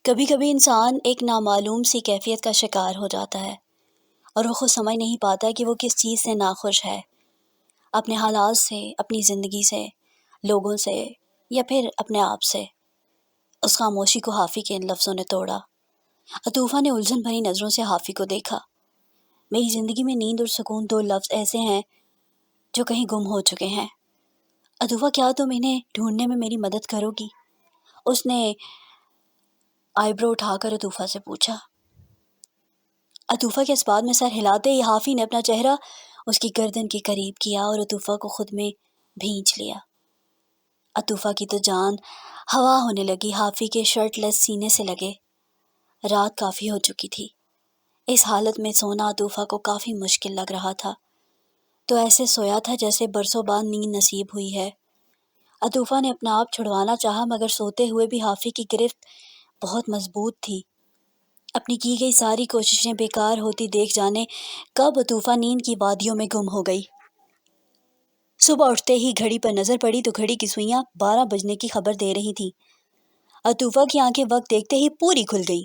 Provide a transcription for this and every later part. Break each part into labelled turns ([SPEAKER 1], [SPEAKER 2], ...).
[SPEAKER 1] کبھی کبھی انسان ایک نامعلوم سی کیفیت کا شکار ہو جاتا ہے اور وہ خود سمجھ نہیں پاتا کہ وہ کس چیز سے ناخوش ہے، اپنے حالات سے، اپنی زندگی سے، لوگوں سے یا پھر اپنے آپ سے۔ اس خاموشی کو حافی کے ان لفظوں نے توڑا۔ عطوفہ نے الجھن بھری نظروں سے حافی کو دیکھا۔ میری زندگی میں نیند اور سکون دو لفظ ایسے ہیں جو کہیں گم ہو چکے ہیں۔ عطوفہ، کیا تم انہیں ڈھونڈنے میں میری مدد کرو گی؟ اس نے آئی برو اٹھا کر عطوفہ سے پوچھا۔ عطوفہ کے اس بات میں سر ہلاتے ہی حافی نے اپنا چہرہ اس کی گردن کے قریب کیا اور عطوفہ کو خود میں بھینچ لیا۔ عطوفہ کی تو جان ہوا ہونے لگی، حافی کے شرٹ لیس سینے سے لگے۔ رات کافی ہو چکی تھی۔ اس حالت میں سونا عطوفہ کو کافی مشکل لگ رہا تھا، تو ایسے سویا تھا جیسے برسوں بعد نیند نصیب ہوئی ہے۔ عطوفہ نے اپنا آپ چھڑوانا چاہا مگر سوتے ہوئے بھی حافی کی گرفت بہت مضبوط تھی۔ اپنی کی گئی ساری کوششیں بیکار ہوتی دیکھ جانے کب عطوفہ نیند کی وادیوں میں گم ہو گئی۔ صبح اٹھتے ہی گھڑی پر نظر پڑی تو گھڑی کی سوئیاں 12 بجنے کی خبر دے رہی تھیں۔ عطوفہ کی آنکھیں وقت دیکھتے ہی پوری کھل گئی۔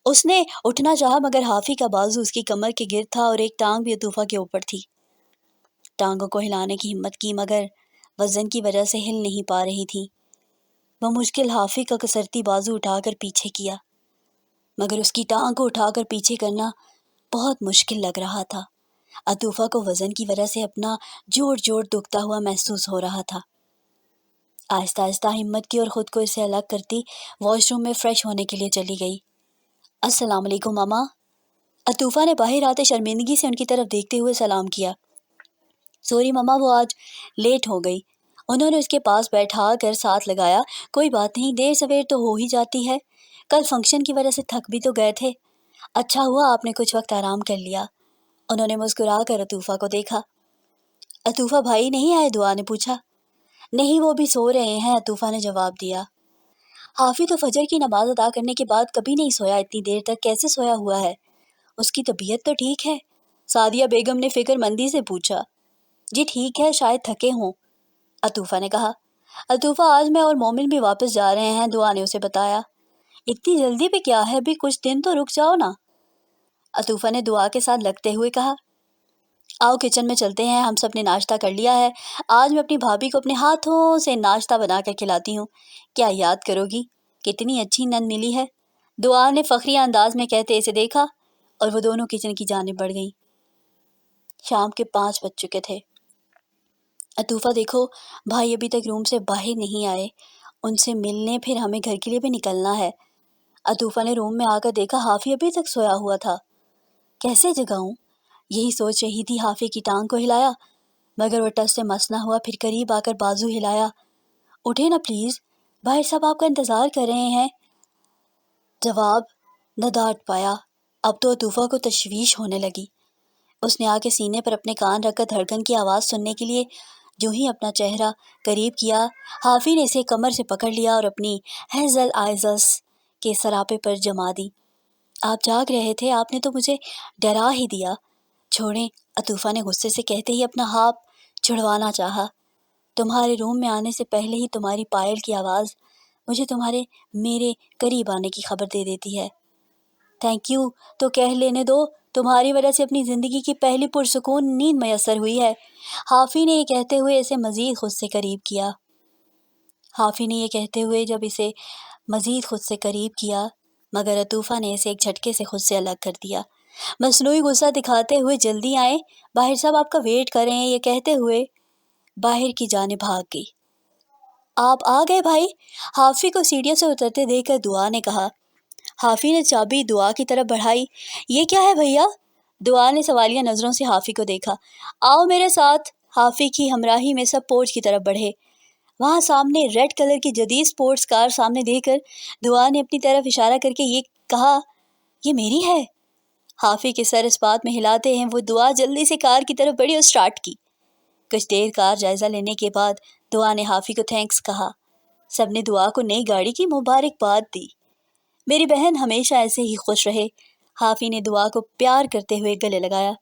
[SPEAKER 1] اس نے اٹھنا چاہا مگر حافی کا بازو اس کی کمر کے گرد تھا اور ایک ٹانگ بھی عطوفہ کے اوپر تھی۔ ٹانگوں کو ہلانے کی ہمت کی مگر وزن کی وجہ سے ہل نہیں پا رہی تھی۔ وہ مشکل حافی کا کسرتی بازو اٹھا کر پیچھے کیا مگر اس کی ٹانگ کو اٹھا کر پیچھے کرنا بہت مشکل لگ رہا تھا۔ عطوفہ کو وزن کی وجہ سے اپنا جوڑ جوڑ دکھتا ہوا محسوس ہو رہا تھا۔ آہستہ آہستہ ہمت کی اور خود کو اس سے الگ کرتی واش روم میں فریش ہونے کے لیے چلی گئی۔ السلام علیکم ماما۔ عطوفہ نے باہر آتے شرمندگی سے ان کی طرف دیکھتے ہوئے سلام کیا۔ سوری ماما، وہ آج لیٹ ہو گئی۔ انہوں نے اس کے پاس بیٹھا کر ساتھ لگایا۔ کوئی بات نہیں، دیر سویر تو ہو ہی جاتی ہے۔ کل فنکشن کی وجہ سے تھک بھی تو گئے تھے۔ اچھا ہوا آپ نے کچھ وقت آرام کر لیا۔ انہوں نے مسکرا کر عطوفہ کو دیکھا۔ عطوفہ بھائی نہیں آئے؟ دعا نے پوچھا۔ نہیں، وہ بھی سو رہے ہیں، عطوفہ نے جواب دیا۔ حافی تو فجر کی نماز ادا کرنے کے بعد کبھی نہیں سویا، اتنی دیر تک کیسے سویا ہوا ہے؟ اس کی طبیعت تو ٹھیک ہے؟ سعدیہ بیگم نے فکر مندی سے پوچھا۔ جی ٹھیک ہے، شاید تھکے ہوں، عطوفہ نے کہا۔ عطوفہ، آج میں اور مومن بھی واپس جا رہے ہیں، دعا نے اسے بتایا۔ اتنی جلدی بھی کیا ہے، بھی کچھ دن تو رک جاؤ نا، عطوفہ نے دعا کے ساتھ لگتے ہوئے کہا۔ آؤ کچن میں چلتے ہیں، ہم سب نے ناشتہ کر لیا ہے۔ آج میں اپنی بھابھی کو اپنے ہاتھوں سے ناشتہ بنا کر کھلاتی ہوں، کیا یاد کرو گی؟ کتنی اچھی نند ملی ہے، دعا نے فخریہ انداز میں کہتے اسے دیکھا اور وہ دونوں کچن کی جانب بڑھ گئیں۔ شام کے 5 بج چکے تھے۔ عطوفہ دیکھو، بھائی ابھی تک روم سے باہر نہیں آئے، ان سے ملنے پھر ہمیں گھر کے لیے بھی نکلنا ہے۔ عطوفہ نے روم میں آ کر دیکھا حافی ابھی تک سویا ہوا تھا۔ کیسے جگاؤں؟ یہی سوچ رہی تھی، حافی کی ٹانگ کو ہلایا مگر وہ ٹس سے مس نہ ہوا، پھر قریب آ کر بازو ہلایا۔ اٹھے نا پلیز، باہر سب آپ کا انتظار کر رہے ہیں۔ جواب نہ ڈانٹ پایا۔ اب تو عطوفہ کو تشویش ہونے لگی۔ اس نے آ کے سینے پر اپنے کان رکھ کر دھڑکن کی آواز سننے کے لیے جو ہی اپنا چہرہ قریب کیا، حافی نے اسے کمر سے پکڑ لیا اور اپنی ہیزل آئزز کے سراپے پر جما دی۔ آپ جاگ رہے تھے، آپ نے تو مجھے ڈرا ہی دیا۔ چھوڑیں، عطوفہ نے غصے سے کہتے ہی اپنا ہاتھ چھڑوانا چاہا۔ تمہارے روم میں آنے سے پہلے ہی تمہاری پائل کی آواز مجھے میرے قریب آنے کی خبر دے دیتی ہے۔ تھینک یو تو کہہ لینے دو، تمہاری وجہ سے اپنی زندگی کی پہلی پرسکون نیند میسر ہوئی ہے، حافی نے یہ کہتے ہوئے اسے مزید خود سے قریب کیا۔ مگر عطوفہ نے اسے ایک جھٹکے سے خود سے الگ کر دیا۔ مصنوعی غصہ دکھاتے ہوئے جلدی آئیں، باہر سب آپ کا ویٹ کر رہے ہیں، یہ کہتے ہوئے باہر کی جانب بھاگ گئی۔ آپ آ گئے بھائی، حافی کو سیڑھیوں سے اترتے دیکھ کر دعا نے کہا۔ حافی نے چابی دعا کی طرف بڑھائی۔ یہ کیا ہے بھیا؟ دعا نے سوالیہ نظروں سے حافی کو دیکھا۔ آؤ میرے ساتھ، حافی کی ہمراہی میں سب پورچ کی طرف بڑھے۔ وہاں سامنے ریڈ کلر کی جدید سپورٹس کار سامنے دیکھ کر دعا نے اپنی طرف اشارہ کر کے یہ کہا، یہ میری ہے؟ حافی کے سر اس بات میں ہلاتے ہیں وہ دعا جلدی سے کار کی طرف بڑھی اور سٹارٹ کی۔ کچھ دیر کار جائزہ لینے کے بعد دعا نے حافی کو تھینکس کہا۔ سب نے دعا کو نئی گاڑی کی مبارکباد دی۔ میری بہن ہمیشہ ایسے ہی خوش رہے، حافی نے دعا کو پیار کرتے ہوئے گلے لگایا۔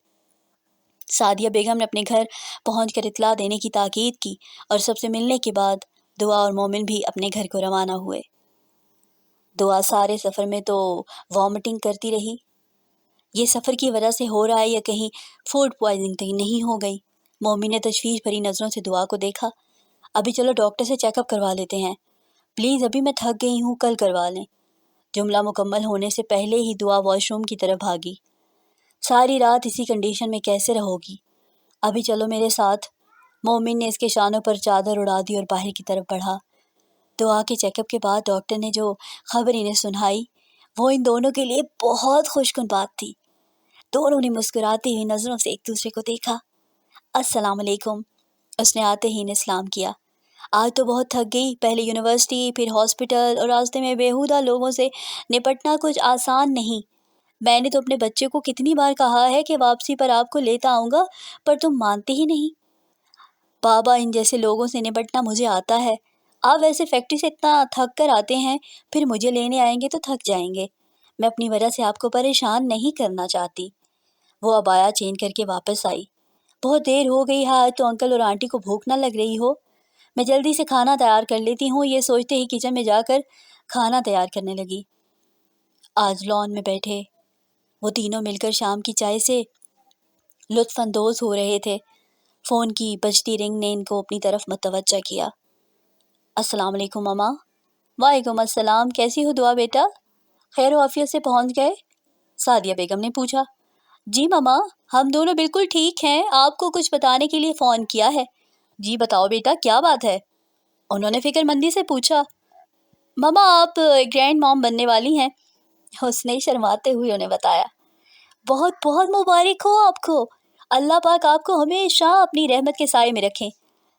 [SPEAKER 1] سعدیہ بیگم نے اپنے گھر پہنچ کر اطلاع دینے کی تاکید کی اور سب سے ملنے کے بعد دعا اور مومن بھی اپنے گھر کو روانہ ہوئے۔ دعا سارے سفر میں تو وامٹنگ کرتی رہی۔ یہ سفر کی وجہ سے ہو رہا ہے یا کہیں فوڈ پوائزنگ تو نہیں ہو گئی؟ مومن نے تشویش بھری نظروں سے دعا کو دیکھا۔ ابھی چلو ڈاکٹر سے چیک اپ کروا لیتے ہیں، پلیز ابھی میں تھک گئی ہوں، کل کروا لیں۔ جملہ مکمل ہونے سے پہلے ہی دعا واش روم کی طرف بھاگی۔ ساری رات اسی کنڈیشن میں کیسے رہو گی؟ ابھی چلو میرے ساتھ۔ مومن نے اس کے شانوں پر چادر اڑا دی اور باہر کی طرف بڑھا۔ دعا کے چیک اپ کے بعد ڈاکٹر نے جو خبر انہیں سنائی وہ ان دونوں کے لیے بہت خوش کن بات تھی۔ دونوں نے مسکراتے ہوئے نظروں سے ایک دوسرے کو دیکھا۔ السلام علیکم، اس نے آتے ہی انہیں سلام کیا۔ آج تو بہت تھک گئی، پہلے یونیورسٹی پھر ہاسپٹل اور راستے میں بیہودہ لوگوں سے نپٹنا کچھ آسان نہیں۔ میں نے تو اپنے بچے کو کتنی بار کہا ہے کہ واپسی پر آپ کو لیتا آؤں گا، پر تم مانتے ہی نہیں۔ بابا، ان جیسے لوگوں سے نپٹنا مجھے آتا ہے۔ آپ ویسے فیکٹری سے اتنا تھک کر آتے ہیں، پھر مجھے لینے آئیں گے تو تھک جائیں گے۔ میں اپنی وجہ سے آپ کو پریشان نہیں کرنا چاہتی۔ وہ عبایا چینج کر کے واپس آئی۔ بہت دیر ہو گئی ہے، آج تو انکل اور آنٹی کو بھوک نہ لگ رہی ہو؟ میں جلدی سے کھانا تیار کر لیتی ہوں، یہ سوچتے ہی کچن میں جا کر کھانا تیار کرنے لگی۔ آج لان میں بیٹھے وہ تینوں مل کر شام کی چائے سے لطف اندوز ہو رہے تھے۔ فون کی بجتی رنگ نے ان کو اپنی طرف متوجہ کیا۔ السلام علیکم ماما۔ وعلیکم السلام، کیسی ہو دعا بیٹا؟ خیر و عافیت سے پہنچ گئے؟ سعدیہ بیگم نے پوچھا۔ جی ماما، ہم دونوں بالکل ٹھیک ہیں، آپ کو کچھ بتانے کے لیے فون کیا ہے۔ جی بتاؤ بیٹا، کیا بات ہے؟ انہوں نے فکر مندی سے پوچھا۔ ماما، آپ گرینڈ مام بننے والی ہیں، اس نے شرماتے ہوئے انہیں بتایا۔ بہت بہت مبارک ہو آپ کو، اللہ پاک آپ کو ہمیشہ اپنی رحمت کے سائے میں رکھیں۔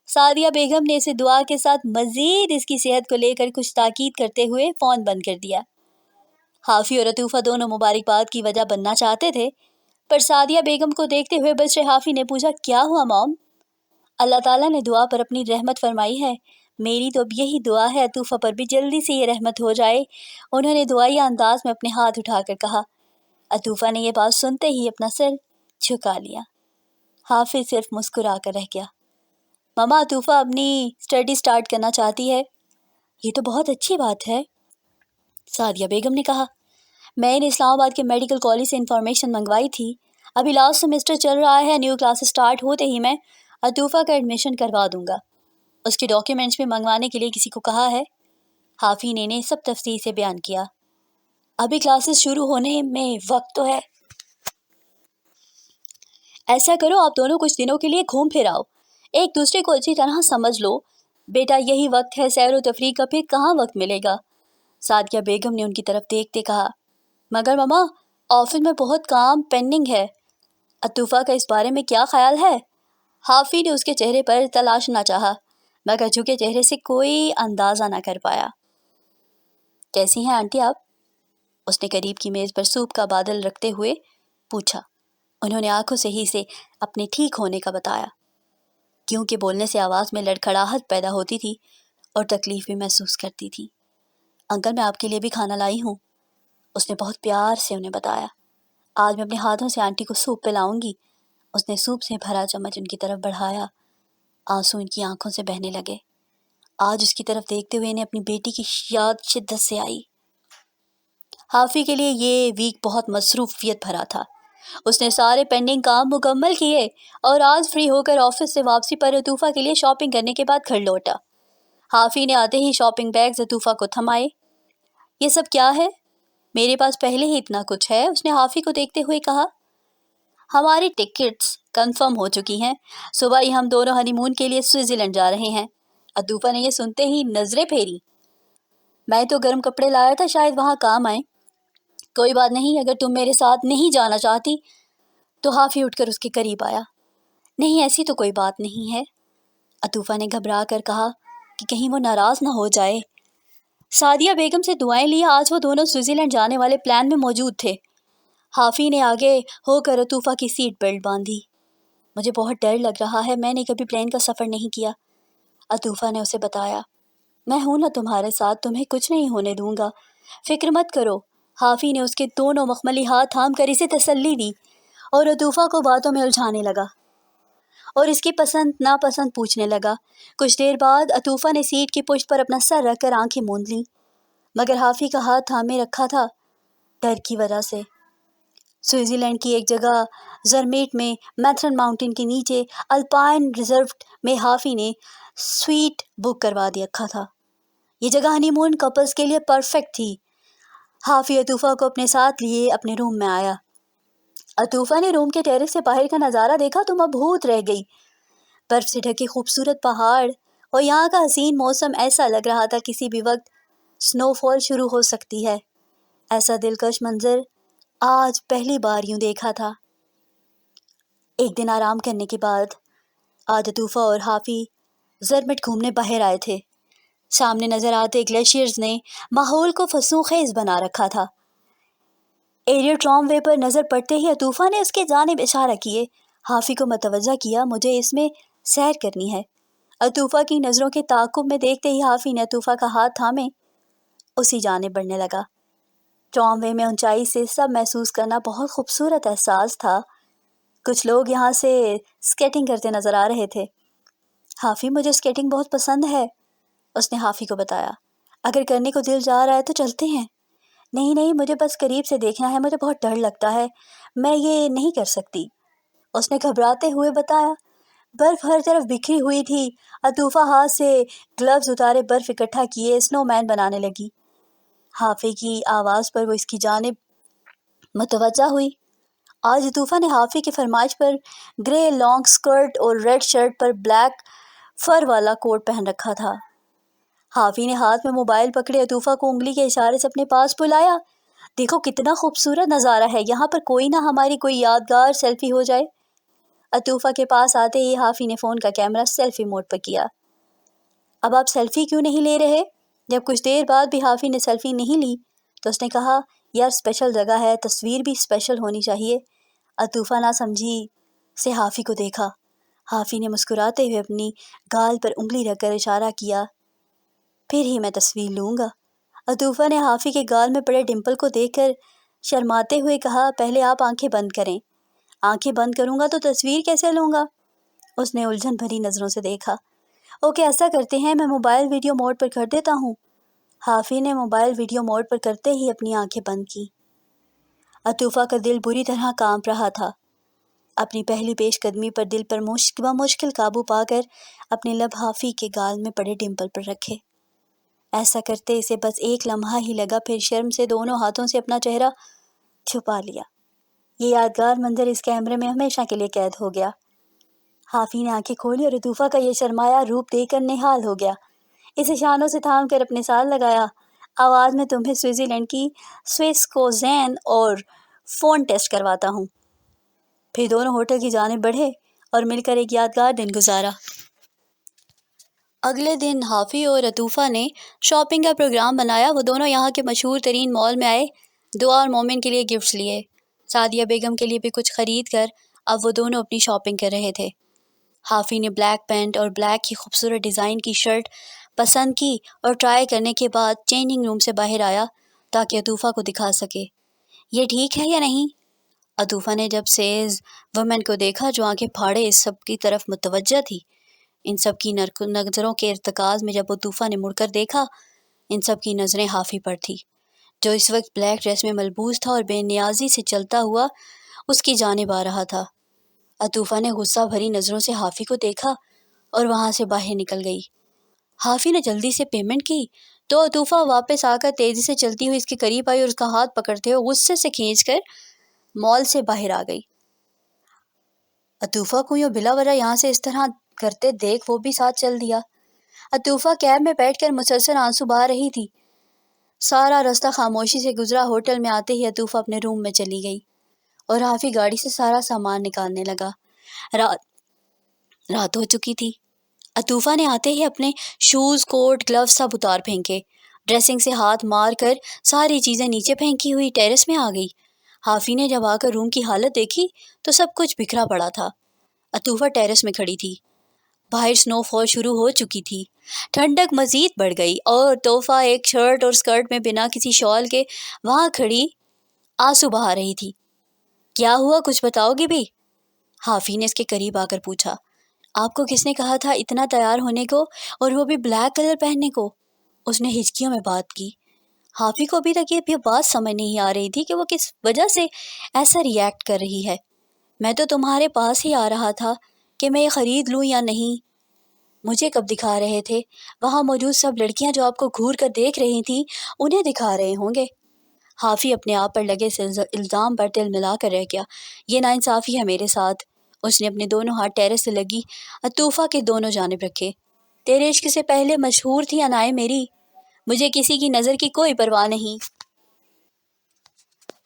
[SPEAKER 1] سعدیہ بیگم نے اسے دعا کے ساتھ مزید اس کی صحت کو لے کر کچھ تاکید کرتے ہوئے فون بند کر دیا۔ حافی اور عطوفہ دونوں مبارکباد کی وجہ بننا چاہتے تھے، پر سعدیہ بیگم کو دیکھتے ہوئے بچے حافی نے پوچھا، کیا ہوا مام؟ اللہ تعالیٰ نے دعا پر اپنی رحمت فرمائی ہے، میری تو اب یہی دعا ہے عطوفہ پر بھی جلدی سے یہ رحمت ہو جائے۔ انہوں نے دعائیہ انداز میں اپنے ہاتھ اٹھا کر کہا۔ عطوفہ نے یہ بات سنتے ہی اپنا سر جھکا لیا۔ حافظ صرف مسکرا کر رہ گیا۔ ماما، عطوفہ اپنی اسٹڈی سٹارٹ کرنا چاہتی ہے۔ یہ تو بہت اچھی بات ہے، سعدیہ بیگم نے کہا۔ میں نے اسلام آباد کے میڈیکل کالج سے انفارمیشن منگوائی تھی، ابھی لاسٹ سیمسٹر چل رہا ہے، نیو کلاسز سٹارٹ ہوتے ہی میں عطوفہ کا ایڈمیشن کروا دوں گا۔ اس کے ڈاکیومنٹس بھی منگوانے کے لیے کسی کو کہا ہے؟ حافی نے سب تفصیل سے بیان کیا۔ ابھی کلاسز شروع ہونے میں وقت تو ہے۔ ایسا کرو، آپ دونوں کچھ دنوں کے لیے گھوم پھر آؤ، ایک دوسرے کو اچھی طرح سمجھ لو۔ بیٹا، یہی وقت ہے، سیر و تفریح کا پھر کہاں وقت ملے گا؟ سعدیہ بیگم نے ان کی طرف دیکھتے کہا۔ مگر ماما، آفس میں بہت کام پینڈنگ ہے۔ عطوفہ کا اس بارے میں کیا خیال ہے؟ حافی نے اس کے چہرے پر تلاشنا چاہا، مگر جھکے چہرے سے کوئی اندازہ نہ کر پایا۔ کیسی ہیں آنٹی آپ؟ اس نے قریب کی میز پر سوپ کا بادل رکھتے ہوئے پوچھا۔ انہوں نے آنکھوں سے ہی سے اپنے ٹھیک ہونے کا بتایا، کیونکہ بولنے سے آواز میں لڑکھڑاہٹ پیدا ہوتی تھی اور تکلیف بھی محسوس کرتی تھی۔ انکل، میں آپ کے لیے بھی کھانا لائی ہوں، اس نے بہت پیار سے انہیں بتایا۔ آج میں اپنے ہاتھوں سے آنٹی کو سوپ پلاؤں گی۔ اس نے سوپ سے بھرا چمچ ان کی طرف بڑھایا، آنسو ان کی آنکھوں سے بہنے لگے۔ آج اس کی طرف دیکھتے ہوئے انہیں اپنی بیٹی کی یاد شدت سے آئی۔ حافی کے لیے یہ ویک بہت مصروفیت بھرا تھا۔ اس نے سارے پینڈنگ کام مکمل کیے اور آج فری ہو کر آفس سے واپسی پر عطوفہ کے لیے شاپنگ کرنے کے بعد گھر لوٹا۔ حافی نے آتے ہی شاپنگ بیگز عطوفہ کو تھمائے۔ یہ سب کیا ہے؟ میرے پاس پہلے ہی اتنا کچھ ہے، اس نے حافی کو دیکھتے ہوئے کہا۔ ہماری ٹکٹس کنفرم ہو چکی ہیں، صبح ہی ہم دونوں ہنی مون کے لیے سوئٹزرلینڈ جا رہے ہیں۔ عطوفہ نے یہ سنتے ہی نظریں پھیری۔ میں تو گرم کپڑے لایا تھا، شاید وہاں کام آئیں۔ کوئی بات نہیں، اگر تم میرے ساتھ نہیں جانا چاہتی تو حافی اٹھ کر اس کے قریب آیا۔ نہیں، ایسی تو کوئی بات نہیں ہے، عطوفہ نے گھبرا کر کہا کہ کہیں وہ ناراض نہ ہو جائے۔ سعدیہ بیگم سے دعائیں لی، آج وہ دونوں سوئٹزرلینڈ جانے والے پلان میں موجود تھے۔ حافی نے آگے ہو کر عطوفہ کی سیٹ بیلٹ باندھی۔ مجھے بہت ڈر لگ رہا ہے، میں نے کبھی پلین کا سفر نہیں کیا، عطوفہ نے اسے بتایا۔ میں ہوں نا تمہارے ساتھ، تمہیں کچھ نہیں ہونے دوں گا، فکر مت کرو۔ حافی نے اس کے دونوں مخملی ہاتھ تھام کر اسے تسلی دی اور عطوفہ کو باتوں میں الجھانے لگا اور اس کی پسند ناپسند پوچھنے لگا۔ کچھ دیر بعد عطوفہ نے سیٹ کی پشت پر اپنا سر رکھ کر آنکھیں موند لیں۔ مگر حافی کا ہاتھ تھامے رکھا تھا ڈر کی وجہ سے۔ سوئٹزر لینڈ کی ایک جگہ زرمیٹ میں میتھرن ماؤنٹین کے نیچے الپائن ریزرٹ میں حافی نے سویٹ بک کروا دیا رکھا تھا۔ یہ جگہ ہنی مون کپلز کے لیے پرفیکٹ تھی۔ حافی عطوفہ کو اپنے ساتھ لیے اپنے روم میں آیا۔ عطوفہ نے روم کے ٹیرس سے باہر کا نظارہ دیکھا تو مبہوت رہ گئی۔ برف سے ڈھکے خوبصورت پہاڑ اور یہاں کا حسین موسم، ایسا لگ رہا تھا کسی بھی وقت سنو فال شروع ہو سکتی ہے۔ ایسا دلکش منظر آج پہلی بار یوں دیکھا تھا۔ ایک دن آرام کرنے کے بعد آج عطوفہ اور حافی زرمٹ گھومنے باہر آئے تھے۔ سامنے نظر آتے گلیشیئرز نے ماحول کو فسوں خیز بنا رکھا تھا۔ ایریل ٹرام وے پر نظر پڑتے ہی عطوفہ نے اس کے جانب اشارہ کیے۔ حافی کو متوجہ کیا، مجھے اس میں سیر کرنی ہے۔ عطوفہ کی نظروں کے تعاقب میں دیکھتے ہی حافی نے عطوفہ کا ہاتھ تھامے اسی جانب بڑھنے لگا۔ ٹرام وے میں اونچائی سے سب محسوس کرنا بہت خوبصورت احساس تھا۔ کچھ لوگ یہاں سے اسکیٹنگ کرتے نظر آ رہے تھے۔ حافی، مجھے اسکیٹنگ بہت پسند ہے، اس نے حافی کو بتایا۔ اگر کرنے کو دل جا رہا ہے تو چلتے ہیں۔ نہیں نہیں، مجھے بس قریب سے دیکھنا ہے، مجھے بہت ڈر لگتا ہے، میں یہ نہیں کر سکتی، اس نے گھبراتے ہوئے بتایا۔ برف ہر طرف بکھری ہوئی تھی۔ عطوفہ ہاتھ سے گلوز اتارے برف اکٹھا کیے سنو مین بنانے لگی۔ حافی کی آواز پر وہ اس کی جانب متوجہ ہوئی۔ آج عطوفہ نے حافی کی فرمائش پر گرے لانگ سکرٹ اور ریڈ شرٹ پر بلیک فر والا کوٹ پہن رکھا تھا۔ حافی نے ہاتھ میں موبائل پکڑے عطوفہ کو انگلی کے اشارے سے اپنے پاس بلایا۔ دیکھو کتنا خوبصورت نظارہ ہے، یہاں پر کوئی نہ ہماری کوئی یادگار سیلفی ہو جائے۔ عطوفہ کے پاس آتے ہی حافی نے فون کا کیمرہ سیلفی موڈ پر کیا۔ اب آپ سیلفی کیوں نہیں لے رہے؟ جب کچھ دیر بعد بھی حافی نے سیلفی نہیں لی تو اس نے کہا، یار اسپیشل جگہ ہے، تصویر بھی اسپیشل ہونی چاہیے۔ عطوفہ نہ سمجھی سے حافی کو دیکھا۔ حافی نے مسکراتے ہوئے اپنی گال پر انگلی رکھ کر اشارہ کیا، پھر ہی میں تصویر لوں گا۔ عطوفہ نے حافی کے گال میں پڑے ڈمپل کو دیکھ کر شرماتے ہوئے کہا، پہلے آپ آنکھیں بند کریں۔ آنکھیں بند کروں گا تو تصویر کیسے لوں گا؟ اس نے الجھن بھری نظروں سے دیکھا۔ اوکے، ایسا کرتے ہیں، میں موبائل ویڈیو موڈ پر کر دیتا ہوں۔ حافی نے موبائل ویڈیو موڈ پر کرتے ہی اپنی آنکھیں بند کی۔ عطوفہ کا دل بری طرح کانپ رہا تھا۔ اپنی پہلی پیش قدمی پر دل پر مشکل قابو پا کر اپنے لب حافی کے گال میں پڑے ڈمپل پر رکھے۔ ایسا کرتے اسے بس ایک لمحہ ہی لگا، پھر شرم سے دونوں ہاتھوں سے اپنا چہرہ چھپا لیا۔ یہ یادگار منظر اس کیمرے میں ہمیشہ کے لیے قید ہو گیا۔ حافی نے آنکھیں کھولی اور عطوفہ کا یہ شرمایا روپ دیکھ کر نہال ہو گیا۔ اسے شانوں سے تھام کر اپنے ساتھ لگایا۔ آواز میں تمہیں سوئٹزر لینڈ کی سوئس کوزین اور فون ٹیسٹ کرواتا ہوں۔ پھر دونوں ہوٹل کی جانب بڑھے اور مل کر ایک یادگار دن گزارا۔ اگلے دن حافی اور عطوفہ نے شاپنگ کا پروگرام بنایا۔ وہ دونوں یہاں کے مشہور ترین مال میں آئے۔ دعا اور مومن کے لیے گفٹس لیے۔ سعدیہ بیگم کے لیے بھی کچھ خرید کر اب وہ دونوں اپنی شاپنگ کر رہے تھے۔ حافی نے بلیک پینٹ اور بلیک کی خوبصورت ڈیزائن کی شرٹ پسند کی اور ٹرائی کرنے کے بعد چینجنگ روم سے باہر آیا تاکہ عطوفہ کو دکھا سکے۔ یہ ٹھیک ہے یا نہیں؟ عطوفہ نے جب سیلز وومن کو دیکھا جو آنکھیں پھاڑے اس سب کی طرف متوجہ تھی، ان سب کی نظروں کے ارتکاز میں جب عطوفہ نے مڑ کر دیکھا، ان سب کی نظریں حافی پر تھی جو اس وقت بلیک ڈریس میں ملبوس تھا اور بے نیازی سے چلتا ہوا اس کی جانب آ رہا تھا۔ عطوفہ نے غصہ بھری نظروں سے حافی کو دیکھا اور وہاں سے باہر نکل گئی۔ حافی نے جلدی سے پیمنٹ کی تو عطوفہ واپس آ کر تیزی سے چلتی ہوئی اس کے قریب آئی اور اس کا ہاتھ پکڑتے ہوئے غصے سے کھینچ کر مال سے باہر آ گئی۔ عطوفہ کو یوں بلا وجہ یہاں سے اس طرح کرتے دیکھ وہ بھی ساتھ چل دیا۔ عطوفہ کیب میں بیٹھ کر مسلسل آنسو بہا رہی تھی۔ سارا راستہ خاموشی سے گزرا۔ ہوٹل میں آتے ہی عطوفہ اپنے روم میں چلی گئی اور حافی گاڑی سے سارا سامان نکالنے لگا۔ رات ہو چکی تھی۔ عطوفہ نے آتے ہی اپنے شوز، کوٹ، گلوز سب اتار پھینکے۔ ڈریسنگ سے ہاتھ مار کر ساری چیزیں نیچے پھینکی ہوئی ٹیرس میں آ گئی۔ حافی نے جب آ کر روم کی حالت دیکھی تو سب کچھ بکھرا پڑا تھا۔ عطوفہ ٹیرس میں کھڑی تھی۔ باہر سنو فال شروع ہو چکی تھی۔ ٹھنڈک مزید بڑھ گئی اور عطوفہ ایک شرٹ اور سکرٹ میں بنا کسی شال کے وہاں کھڑی آنسو بہا رہی تھی۔ کیا ہوا، کچھ بتاؤ گی بھی؟ حافی نے اس کے قریب آ کر پوچھا۔ آپ کو کس نے کہا تھا اتنا تیار ہونے کو اور وہ بھی بلیک کلر پہننے کو؟ اس نے ہچکیوں میں بات کی۔ حافی کو ابھی تک یہ بات سمجھ نہیں آ رہی تھی کہ وہ کس وجہ سے ایسا ریئیکٹ کر رہی ہے۔ میں تو تمہارے پاس ہی آ رہا تھا کہ میں یہ خرید لوں یا نہیں۔ مجھے کب دکھا رہے تھے؟ وہاں موجود سب لڑکیاں جو آپ کو گھور کر دیکھ رہی تھیں انہیں دکھا رہے ہوں گے۔ حافی اپنے آپ پر لگے اس الزام پر تل ملا کر رہ گیا۔ یہ ناانصافی ہے میرے ساتھ۔ اس نے اپنے دونوں ہاتھ ٹیرس سے لگی عطوفہ کے دونوں جانب رکھے۔ تیرے عشق سے پہلے مشہور تھی انائے میری، مجھے کسی کی نظر کی کوئی پرواہ نہیں۔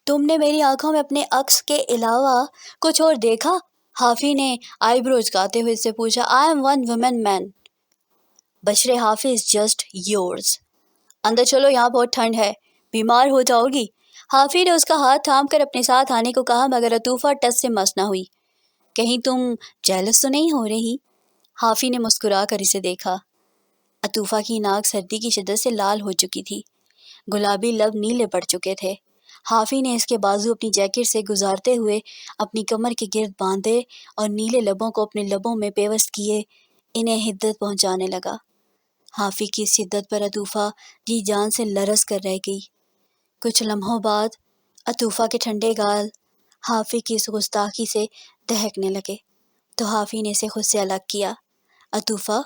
[SPEAKER 1] تم نے میری آنکھوں میں اپنے عکس کے علاوہ کچھ اور دیکھا؟ حافی نے آئی بروز گاتے ہوئے اس سے پوچھا۔ آئی ایم ون وومن مین، بشر حافی از جسٹ یورز۔ اندر چلو، یہاں بہت ٹھنڈ ہے، بیمار ہو جاؤ گی۔ حافی نے اس کا ہاتھ تھام کر اپنے ساتھ آنے کو کہا، مگر عطوفہ ٹس سے مس نہ ہوئی۔ کہیں تم جیلس تو نہیں ہو رہی؟ حافی نے مسکرا کر اسے دیکھا۔ عطوفہ کی ناک سردی کی شدت سے لال ہو چکی تھی، گلابی لب نیلے پڑ چکے تھے۔ حافی نے اس کے بازو اپنی جیکٹ سے گزارتے ہوئے اپنی کمر کے گرد باندھے اور نیلے لبوں کو اپنے لبوں میں پیوست کیے انہیں حدت پہنچانے لگا۔ حافی کی اس شدت پر عطوفہ جی جان سے لرز کر رہ گئی۔ کچھ لمحوں بعد عطوفہ کے ٹھنڈے گال حافی کی اس گستاخی سے دہکنے لگے تو حافی نے اسے خود سے الگ کیا۔ عطوفہ،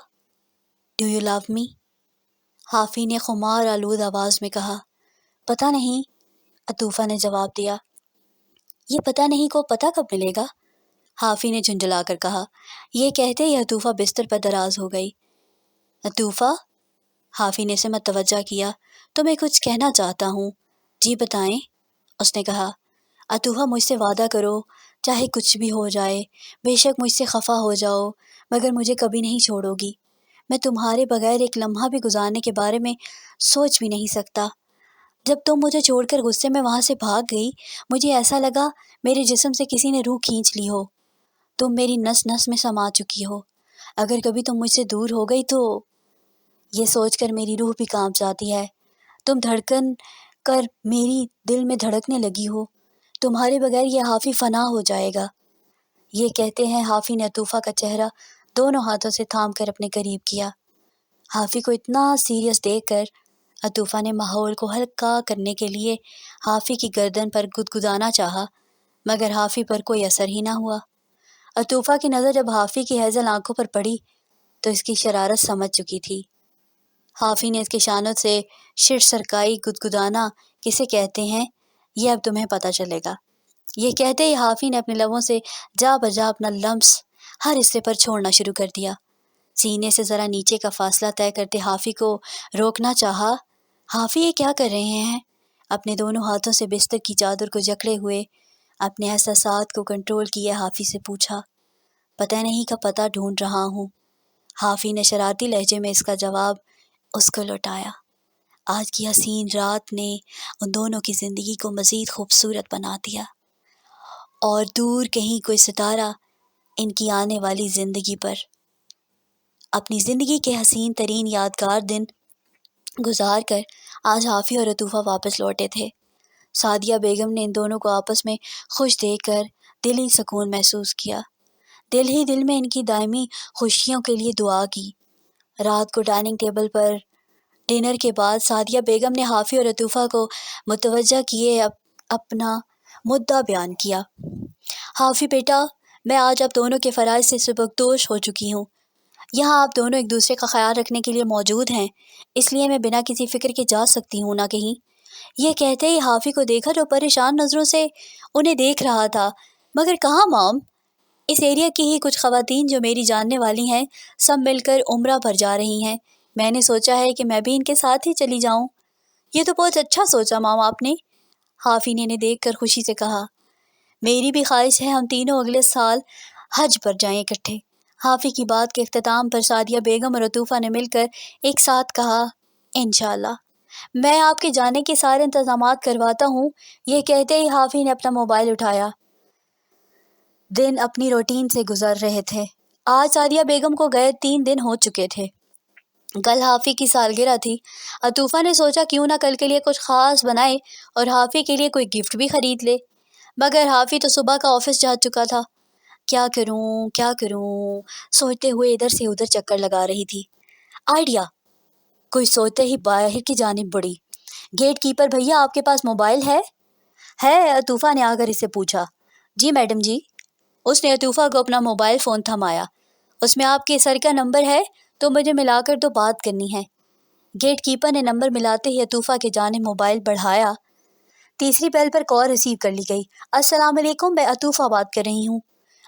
[SPEAKER 1] ڈو یو لو می؟ حافی نے خمار آلود آواز میں کہا۔ پتہ نہیں، عطوفہ نے جواب دیا۔ یہ پتہ نہیں کو پتہ کب ملے گا؟ حافی نے جھنجھلا کر کہا۔ یہ کہتے ہی عطوفہ بستر پر دراز ہو گئی۔ عطوفہ، حافی نے اسے متوجہ کیا، تمہیں کچھ کہنا چاہتا ہوں۔ جی بتائیں، اس نے کہا۔ عطوفہ، مجھ سے وعدہ کرو، چاہے کچھ بھی ہو جائے، بے شک مجھ سے خفا ہو جاؤ، مگر مجھے کبھی نہیں چھوڑو گی۔ میں تمہارے بغیر ایک لمحہ بھی گزارنے کے بارے میں سوچ بھی نہیں سکتا۔ جب تم مجھے چھوڑ کر غصے میں وہاں سے بھاگ گئی، مجھے ایسا لگا میرے جسم سے کسی نے روح کھینچ لی ہو۔ تم میری نس نس میں سما چکی ہو۔ اگر کبھی تم مجھ سے دور ہو گئی تو یہ سوچ کر میری روح بھی کانپ جاتی ہے۔ تم دھڑکن کر میری دل میں دھڑکنے لگی ہو۔ تمہارے بغیر یہ حافی فنا ہو جائے گا۔ یہ کہتے ہیں حافی نے عطوفہ کا چہرہ دونوں ہاتھوں سے تھام کر اپنے قریب کیا۔ حافی کو اتنا سیریس دیکھ کر عطوفہ نے ماحول کو ہلکا کرنے کے لیے حافی کی گردن پر گدگدانا چاہا، مگر حافی پر کوئی اثر ہی نہ ہوا۔ عطوفہ کی نظر جب حافی کی ہیزل آنکھوں پر پڑی تو اس کی شرارت سمجھ چکی تھی۔ حافی نے اس کے شانوں سے شر سرکائی گدگدانا کسے کہتے ہیں یہ اب تمہیں پتہ چلے گا۔ یہ کہتے ہی حافی نے اپنے لبوں سے جا بجا اپنا لمس ہر حصے پر چھوڑنا شروع کر دیا۔ سینے سے ذرا نیچے کا فاصلہ طے کرتے حافی کو روکنا چاہا۔ حافی، یہ کیا کر رہے ہیں؟ اپنے دونوں ہاتھوں سے بستر کی چادر کو جکڑے ہوئے اپنے احساسات کو کنٹرول کیے حافی سے پوچھا۔ پتہ نہیں کا پتہ ڈھونڈ رہا ہوں۔ حافی نے شرارتی لہجے میں اس کا جواب اس کو لوٹایا۔ آج کی حسین رات نے ان دونوں کی زندگی کو مزید خوبصورت بنا دیا، اور دور کہیں کوئی ستارہ ان کی آنے والی زندگی پر اپنی زندگی کے حسین ترین یادگار دن گزار کر آج حافی اور عطوفہ واپس لوٹے تھے۔ سعدیہ بیگم نے ان دونوں کو آپس میں خوش دیکھ کر دلی سکون محسوس کیا۔ دل ہی دل میں ان کی دائمی خوشیوں کے لیے دعا کی۔ رات کو ڈائننگ ٹیبل پر ڈنر کے بعد سعدیہ بیگم نے حافی اور عطوفہ کو متوجہ کیے اپنا مدعا بیان کیا۔ حافی بیٹا، میں آج آپ دونوں کے فرائض سے سبکدوش ہو چکی ہوں۔ یہاں آپ دونوں ایک دوسرے کا خیال رکھنے کے لیے موجود ہیں، اس لیے میں بنا کسی فکر کے جا سکتی ہوں نہ کہیں۔ یہ کہتے ہی حافی کو دیکھا جو پریشان نظروں سے انہیں دیکھ رہا تھا۔ مگر کہاں مام؟ اس ایریا کی ہی کچھ خواتین جو میری جاننے والی ہیں سب مل کر عمرہ پر جا رہی ہیں۔ میں نے سوچا ہے کہ میں بھی ان کے ساتھ ہی چلی جاؤں۔ یہ تو بہت اچھا سوچا مام آپ نے، حافی نے انہیں دیکھ کر خوشی سے کہا۔ میری بھی خواہش ہے ہم تینوں اگلے سال حج پر جائیں اکٹھے۔ حافی کی بات کے اختتام پر سعدیہ بیگم اور عطوفہ نے مل کر ایک ساتھ کہا، انشاءاللہ، میں آپ کے جانے کے سارے انتظامات کرواتا ہوں۔ یہ کہتے ہی حافی نے اپنا موبائل اٹھایا۔ دن اپنی روٹین سے گزر رہے تھے۔ آج سعدیہ بیگم کو گئے 3 دن ہو چکے تھے۔ کل حافی کی سالگرہ تھی۔ عطوفہ نے سوچا کیوں نہ کل کے لیے کچھ خاص بنائے اور حافی کے لیے کوئی گفٹ بھی خرید لے، مگر حافی تو صبح کا آفس جا چکا تھا۔ کیا کروں سوچتے ہوئے ادھر سے ادھر چکر لگا رہی تھی۔ آئیڈیا! کوئی سوچتے ہی باہر کی جانب بڑھی۔ گیٹ کیپر بھیا آپ کے پاس موبائل ہے؟ عطوفہ نے آ کر اسے پوچھا۔ جی میڈم جی۔ اس نے عطوفہ کو اپنا موبائل فون تھمایا۔ اس میں آپ کے سر کا نمبر ہے تو مجھے ملا کر تو بات کرنی ہے۔ گیٹ کیپر نے نمبر ملاتے ہی عطوفہ کے جانب موبائل بڑھایا۔ تیسری بیل پر کال ریسیو کر لی گئی۔ السلام علیکم، میں عطوفہ بات کر رہی ہوں۔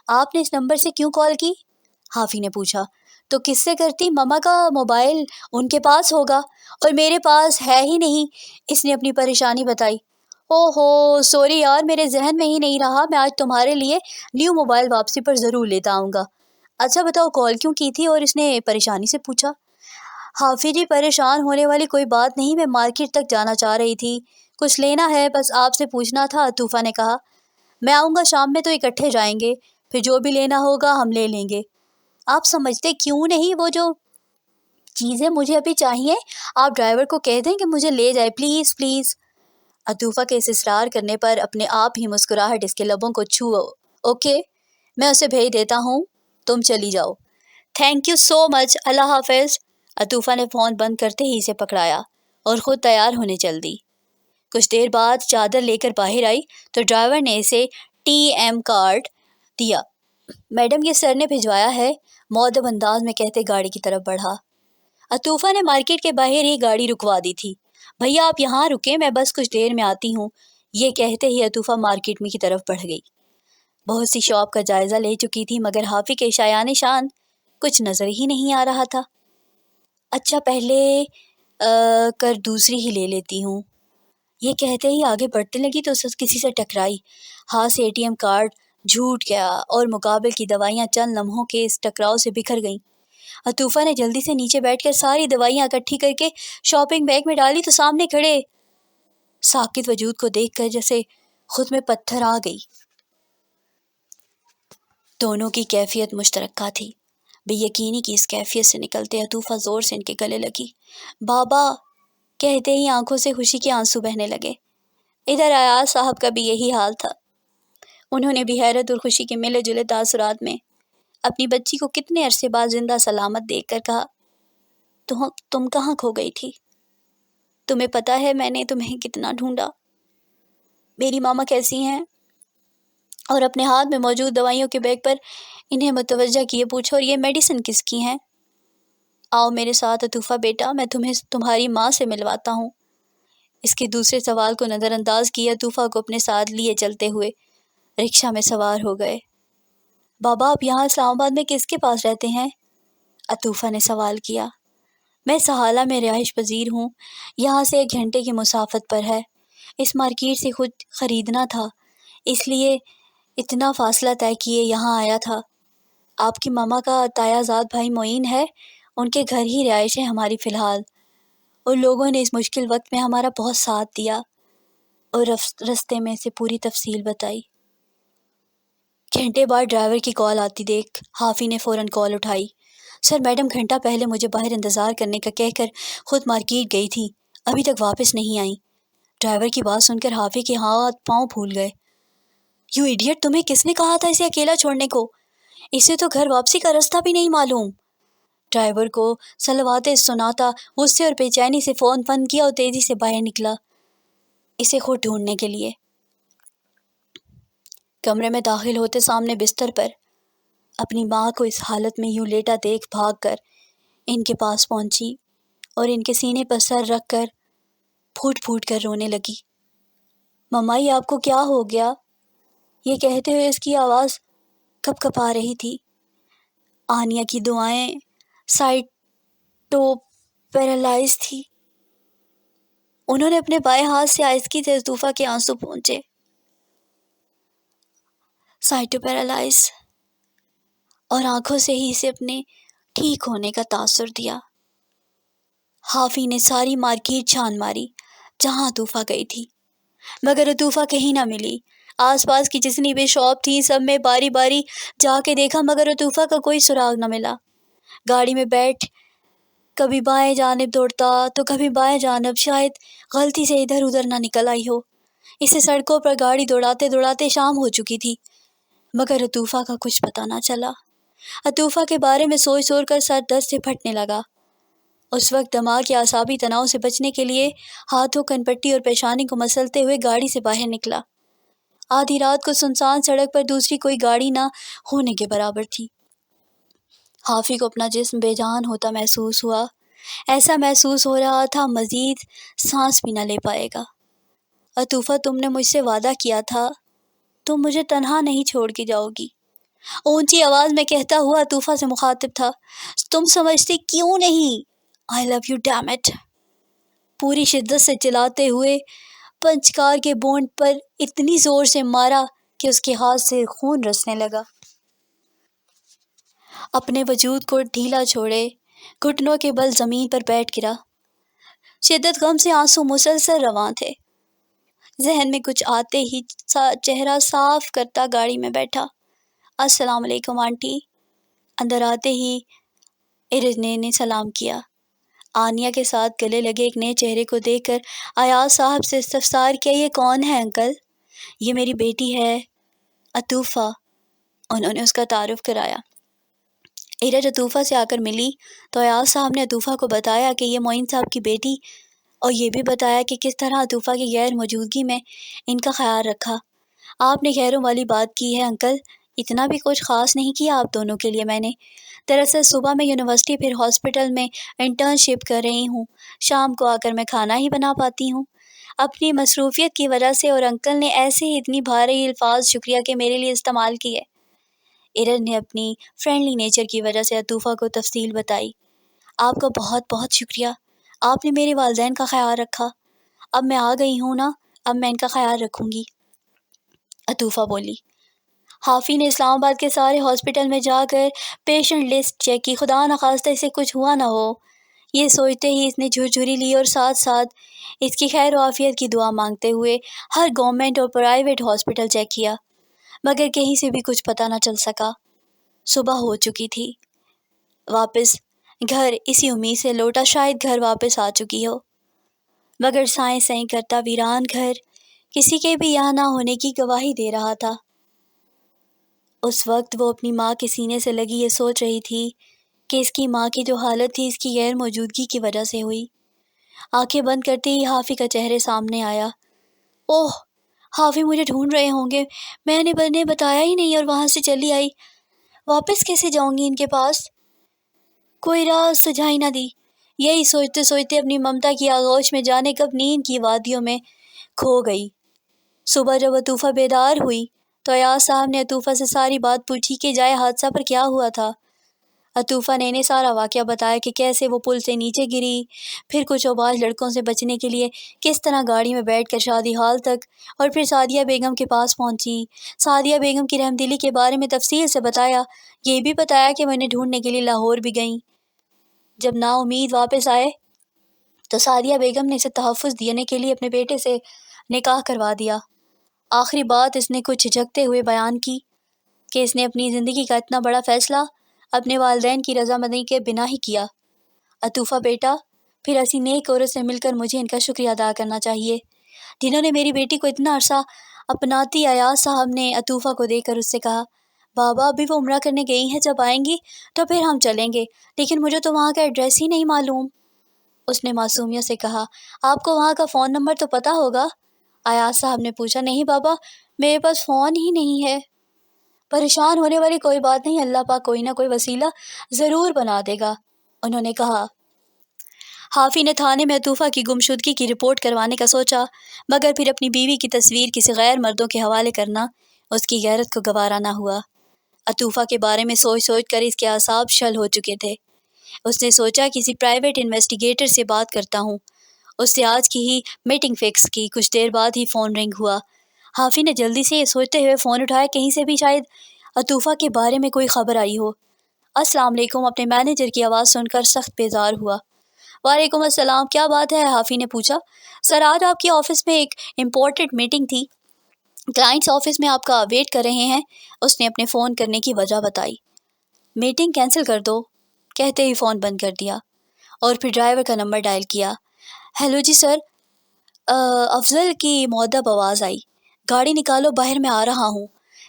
[SPEAKER 1] آپ نے اس نمبر سے کیوں کال کی؟ حافی نے پوچھا۔ تو کس سے کرتی؟ ماما کا موبائل ان کے پاس ہوگا اور میرے پاس ہے ہی نہیں، اس نے اپنی پریشانی بتائی۔ او ہو سوری یار، میرے ذہن میں ہی نہیں رہا، میں آج تمہارے لیے نیو موبائل واپسی پر ضرور لیتا آؤں گا۔ اچھا بتاؤ کال کیوں کی تھی؟ اور اس نے پریشانی سے پوچھا۔ حافی جی پریشان ہونے والی کوئی بات نہیں، میں مارکیٹ تک جانا چاہ رہی تھی، کچھ لینا ہے بس آپ سے پوچھنا تھا، عطوفہ نے کہا۔ میں آؤں گا شام میں تو اکٹھے جائیں گے، پھر جو بھی لینا ہوگا ہم لے لیں گے۔ آپ سمجھتے کیوں نہیں، وہ جو چیزیں مجھے ابھی چاہیے آپ ڈرائیور کو کہہ دیں کہ مجھے لے جائے پلیز پلیز۔ عطوفہ کے اس اصرار کرنے پر اپنے آپ ہی مسکراہٹ اس کے لبوں کو چھو۔ اوکے میں اسے بھیج دیتا ہوں، تم چلی جاؤ۔ تھینک یو سو مچ، اللہ حافظ۔ عطوفہ نے فون بند کرتے ہی اسے پکڑایا اور خود تیار ہونے چل دی۔ کچھ دیر بعد چادر لے کر باہر آئی تو ڈرائیور نے اسے TM کارڈ دیا۔ میڈم یہ سر نے بھجوایا ہے، مؤدب انداز میں کہتے گاڑی کی طرف بڑھا۔ عطوفہ نے مارکیٹ کے باہر ہی گاڑی رکوا دی تھی۔ بھیا آپ یہاں رکیں، میں بس کچھ دیر میں آتی ہوں، یہ کہتے ہی عطوفہ مارکیٹ میں کی طرف بڑھ گئی۔ بہت سی شاپ کا جائزہ لے چکی تھی مگر حافی کے شایان شان کچھ نظر ہی نہیں آ رہا تھا۔ اچھا پہلے کر دوسری ہی لے لیتی ہوں، یہ کہتے ہی آگے بڑھنے لگی تو کسی سے ٹکرائی۔ ہاتھ سے ATM کارڈ جھوٹ گیا اور مقابل کی دوائیاں چند لمحوں کے اس ٹکراؤ سے بکھر گئیں۔ عطوفہ نے جلدی سے نیچے بیٹھ کر ساری دوائیاں اکٹھی کر کے شاپنگ بیگ میں ڈالی تو سامنے کھڑے ساکت وجود کو دیکھ کر جیسے خود میں پتھر آ گئی۔ دونوں کی کیفیت مشترکہ تھی۔ بے یقینی کی اس کیفیت سے نکلتے عطوفہ زور سے ان کے گلے لگی۔ بابا کہتے ہی آنکھوں سے خوشی کے آنسو بہنے لگے۔ ادھر ایاز صاحب کا بھی یہی حال تھا، انہوں نے بھی حیرت اور خوشی کے ملے جلے تاثرات میں اپنی بچی کو کتنے عرصے بعد زندہ سلامت دیکھ کر کہا، تم کہاں کھو گئی تھی؟ تمہیں پتہ ہے میں نے تمہیں کتنا ڈھونڈا، میری ماما کیسی ہیں؟ اور اپنے ہاتھ میں موجود دوائیوں کے بیگ پر انہیں متوجہ کیے پوچھو، اور یہ میڈیسن کس کی ہیں؟ آؤ میرے ساتھ عطوفہ بیٹا، میں تمہیں تمہاری ماں سے ملواتا ہوں۔ اس کے دوسرے سوال کو نظر انداز کیا عطوفہ کو اپنے ساتھ لیے چلتے ہوئے رکشہ میں سوار ہو گئے۔ بابا آپ یہاں اسلام آباد میں کس کے پاس رہتے ہیں؟ عطوفہ نے سوال کیا۔ میں سہالہ میں رہائش پذیر ہوں، یہاں سے 1 گھنٹے کی مسافت پر ہے، اس مارکیٹ سے خود خریدنا تھا اس لیے اتنا فاصلہ طے کیے یہاں آیا تھا۔ آپ کی ماما کا تایا زاد بھائی معین ہے، ان کے گھر ہی رہائش ہے ہماری فی الحال، اور لوگوں نے اس مشکل وقت میں ہمارا بہت ساتھ دیا، اور رستے میں سے پوری تفصیل بتائی۔ گھنٹے بعد ڈرائیور کی کال آتی دیکھ حافی نے فوراً کال اٹھائی۔ سر میڈم گھنٹہ پہلے مجھے باہر انتظار کرنے کا کہہ کر خود مارکیٹ گئی تھی، ابھی تک واپس نہیں آئی۔ ڈرائیور کی بات سن کر حافی کے ہاتھ پاؤں پھول گئے۔ یو ایڈیٹ، تمہیں کس نے کہا تھا اسے اکیلا چھوڑنے کو؟ اسے تو گھر واپسی کا راستہ بھی نہیں معلوم۔ ڈرائیور کو سلواتے سناتا غصے اور بے چینی سے فون بند کیا اور تیزی سے باہر نکلا اسے خود ڈھونڈنے کے لیے۔ کمرے میں داخل ہوتے سامنے بستر پر اپنی ماں کو اس حالت میں یوں لیٹا دیکھ بھاگ کر ان کے پاس پہنچی اور ان کے سینے پر سر رکھ کر پھوٹ پھوٹ کر رونے لگی۔ ممائی آپ کو کیا ہو گیا؟ یہ کہتے ہوئے اس کی آواز کپ کپ آ رہی تھی۔ آنیا کی دعائیں سائٹو پیرالائز تھی۔ انہوں نے اپنے بائیں ہاتھ سے آہستگی سے عطوفہ کے آنسو پونچھے۔ سائٹو پیرالائز، اور آنکھوں سے ہی اسے اپنے ٹھیک ہونے کا تاثر دیا۔ حافی نے ساری مارکیٹ چھان ماری جہاں عطوفہ گئی تھی، مگر عطوفہ کہیں نہ ملی۔ آس پاس کی جتنی بھی شاپ تھی سب میں باری باری جا کے دیکھا مگر عطوفہ کا کوئی سراغ نہ ملا۔ گاڑی میں بیٹھ کبھی بائیں جانب دوڑتا تو کبھی بائیں جانب، شاید غلطی سے ادھر ادھر نہ نکل آئی ہو۔ اسے سڑکوں پر گاڑی دوڑاتے دوڑاتے شام ہو چکی تھی مگر عطوفہ کا کچھ پتہ نہ چلا۔ عطوفہ کے بارے میں سوچ کر سر درد سے پھٹنے لگا۔ اس وقت دماغ کے اعصابی تناؤ سے بچنے کے لیے ہاتھوں کنپٹی اور پیشانی کو مسلتے ہوئے گاڑی سے باہر نکلا۔ آدھی رات کو سنسان سڑک پر دوسری کوئی گاڑی نہ ہونے کے برابر تھی۔ حافی کو اپنا جسم بے جان ہوتا محسوس ہوا۔ ایسا محسوس ہو رہا تھا مزید سانس بھی نہ لے پائے گا۔ عطوفہ، تم نے مجھ سے وعدہ کیا تھا تم مجھے تنہا نہیں چھوڑ کے جاؤ گی، اونچی آواز میں کہتا ہوا عطوفہ سے مخاطب تھا۔ تم سمجھتے کیوں نہیں؟ I love you damn it! پوری شدت سے چلاتے ہوئے پنچکار کے بونٹ پر اتنی زور سے مارا کہ اس کے ہاتھ سے خون رسنے لگا۔ اپنے وجود کو ڈھیلا چھوڑے گھٹنوں کے بل زمین پر بیٹھ گرا۔ شدت غم سے آنسو مسلسل رواں تھے۔ ذہن میں کچھ آتے ہی چہرہ صاف کرتا گاڑی میں بیٹھا۔ السلام علیکم آنٹی۔ اندر آتے ہی ارج نے سلام کیا۔ آنیہ کے ساتھ گلے لگے ایک نئے چہرے کو دیکھ کر ایاز صاحب سے استفسار کیا، یہ کون ہے انکل؟ یہ میری بیٹی ہے عطوفہ، انہوں نے اس کا تعارف کرایا۔ ارج عطوفہ سے آ کر ملی تو ایاز صاحب نے عطوفہ کو بتایا کہ یہ معین صاحب کی بیٹی، اور یہ بھی بتایا کہ کس طرح عطوفہ کی غیر موجودگی میں ان کا خیال رکھا۔ آپ نے خیروں والی بات کی ہے انکل، اتنا بھی کچھ خاص نہیں کیا آپ دونوں کے لیے میں نے۔ دراصل صبح میں یونیورسٹی پھر ہاسپٹل میں انٹرنشپ کر رہی ہوں، شام کو آ کر میں کھانا ہی بنا پاتی ہوں۔ اپنی مصروفیت کی وجہ سے، اور انکل نے ایسے ہی اتنی بھاری الفاظ شکریہ کے میرے لیے استعمال کیے۔ ارج نے اپنی فرینڈلی نیچر کی وجہ سے عطوفہ کو تفصیل بتائی۔ آپ کا بہت بہت شکریہ، آپ نے میرے والدین کا خیال رکھا۔ اب میں آ گئی ہوں نا، اب میں ان کا خیال رکھوں گی، عطوفہ بولی۔ حافی نے اسلام آباد کے سارے ہاسپٹل میں جا کر پیشنٹ لسٹ چیک کی، خدا نخواستہ اسے کچھ ہوا نہ ہو، یہ سوچتے ہی اس نے جھرجھری لی اور ساتھ ساتھ اس کی خیر و عافیت کی دعا مانگتے ہوئے ہر گورنمنٹ اور پرائیویٹ ہاسپٹل چیک کیا، مگر کہیں سے بھی کچھ پتہ نہ چل سکا۔ صبح ہو چکی تھی۔ واپس گھر اسی امید سے لوٹا شاید گھر واپس آ چکی ہو، مگر سائیں سائیں کرتا ویران گھر کسی کے بھی یہاں نہ ہونے کی گواہی دے رہا تھا۔ اس وقت وہ اپنی ماں کے سینے سے لگی یہ سوچ رہی تھی کہ اس کی ماں کی جو حالت تھی اس کی غیر موجودگی کی وجہ سے ہوئی۔ آنکھیں بند کرتے ہی حافی کا چہرے سامنے آیا۔ اوہ، حافی مجھے ڈھونڈ رہے ہوں گے، میں نے بتایا ہی نہیں اور وہاں سے چلی آئی، واپس کیسے جاؤں گی ان کے پاس؟ کوئی راہ سجھائی نہ دی۔ یہی سوچتے سوچتے اپنی ممتا کی آغوش میں جانے کب نیند کی وادیوں میں کھو گئی۔ صبح جب عطوفہ بیدار ہوئی تو ایاز صاحب نے عطوفہ سے ساری بات پوچھی کہ جائے حادثہ پر کیا ہوا تھا۔ عطوفہ نے انہیں سارا واقعہ بتایا کہ کیسے وہ پل سے نیچے گری، پھر کچھ اوباش لڑکوں سے بچنے کے لیے کس طرح گاڑی میں بیٹھ کر شادی ہال تک اور پھر سعدیہ بیگم کے پاس پہنچی۔ سعدیہ بیگم کی رحمدلی کے بارے میں تفصیل سے بتایا، یہ بھی بتایا کہ وہ انہیں ڈھونڈنے کے لیے لاہور بھی گئیں۔ جب نا امید واپس آئے تو سعدیہ بیگم نے اسے تحفظ دینے کے لیے اپنے بیٹے سے نکاح کروا دیا۔ آخری بات اس نے کچھ جھجکتے ہوئے بیان کی کہ اس نے اپنی زندگی کا اتنا بڑا فیصلہ اپنے والدین کی رضامندی کے بنا ہی کیا۔ عطوفہ بیٹا، پھر ایسی نیک عورت سے مل کر مجھے ان کا شکریہ ادا کرنا چاہیے جنہوں نے میری بیٹی کو اتنا عرصہ اپناتی۔ ایاز صاحب نے عطوفہ کو دیکھ کر اس سے کہا، بابا ابھی وہ عمرہ کرنے گئی ہیں، جب آئیں گی تو پھر ہم چلیں گے، لیکن مجھے تو وہاں کا ایڈریس ہی نہیں معلوم۔ اس نے معصومیت سے کہا، آپ کو وہاں کا فون نمبر تو پتہ ہوگا؟ ایاز صاحب نے پوچھا، نہیں بابا، میرے پاس فون ہی نہیں ہے۔ پریشان ہونے والی کوئی بات نہیں، اللہ پاک کوئی نہ کوئی وسیلہ ضرور بنا دے گا، انہوں نے کہا۔ حافی نے تھانے میں عطوفہ کی گمشدگی کی رپورٹ کروانے کا سوچا، مگر پھر اپنی بیوی کی تصویر کسی غیر مردوں کے حوالے کرنا اس کی غیرت کو گوارا نہ ہوا۔ عطوفہ کے بارے میں سوچ سوچ کر اس کے اعصاب شل ہو چکے تھے۔ اس نے سوچا کسی پرائیویٹ انویسٹیگیٹر سے بات کرتا ہوں۔ اس سے آج کی ہی میٹنگ فکس کی۔ کچھ دیر بعد ہی فون رنگ ہوا۔ حافی نے جلدی سے یہ سوچتے ہوئے فون اٹھایا کہیں سے بھی شاید عطوفہ کے بارے میں کوئی خبر آئی ہو۔ السلام علیکم، اپنے مینیجر کی آواز سن کر سخت بیزار ہوا۔ وعلیکم السلام، کیا بات ہے؟ حافی نے پوچھا۔ سر، آج آپ کی آفس میں ایک امپورٹنٹ میٹنگ تھی، کلائنٹس آفس میں آپ کا ویٹ کر رہے ہیں، اس نے اپنے فون کرنے کی وجہ بتائی۔ میٹنگ کینسل کر دو، کہتے ہی فون بند کر دیا اور پھر ڈرائیور کا نمبر ڈائل کیا۔ ہیلو جی سر، افضل کی مؤدب آواز آئی۔ گاڑی نکالو، باہر میں آ رہا ہوں،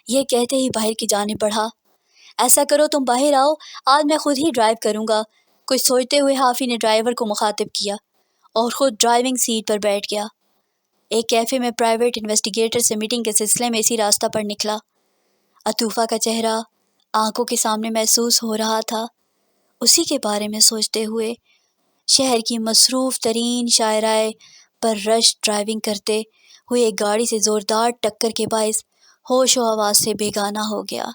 [SPEAKER 1] یہ کہتے ہی باہر کی جانب بڑھا۔ ایسا کرو تم باہر آؤ، آج میں خود ہی ڈرائیو کروں گا، کچھ سوچتے ہوئے حافی نے ڈرائیور کو مخاطب کیا اور خود ڈرائیونگ سیٹ پر بیٹھ گیا۔ ایک کیفے میں پرائیویٹ انویسٹیگیٹر سے میٹنگ کے سلسلے میں اسی راستہ پر نکلا۔ عطوفہ کا چہرہ آنکھوں کے سامنے محسوس ہو رہا تھا۔ اسی کے بارے میں سوچتے ہوئے شہر کی مصروف ترین شاہراہ پر رش ڈرائیونگ کرتے ہوئے ایک گاڑی سے زوردار ٹکر کے باعث ہوش و حواس سے بیگانہ ہو گیا۔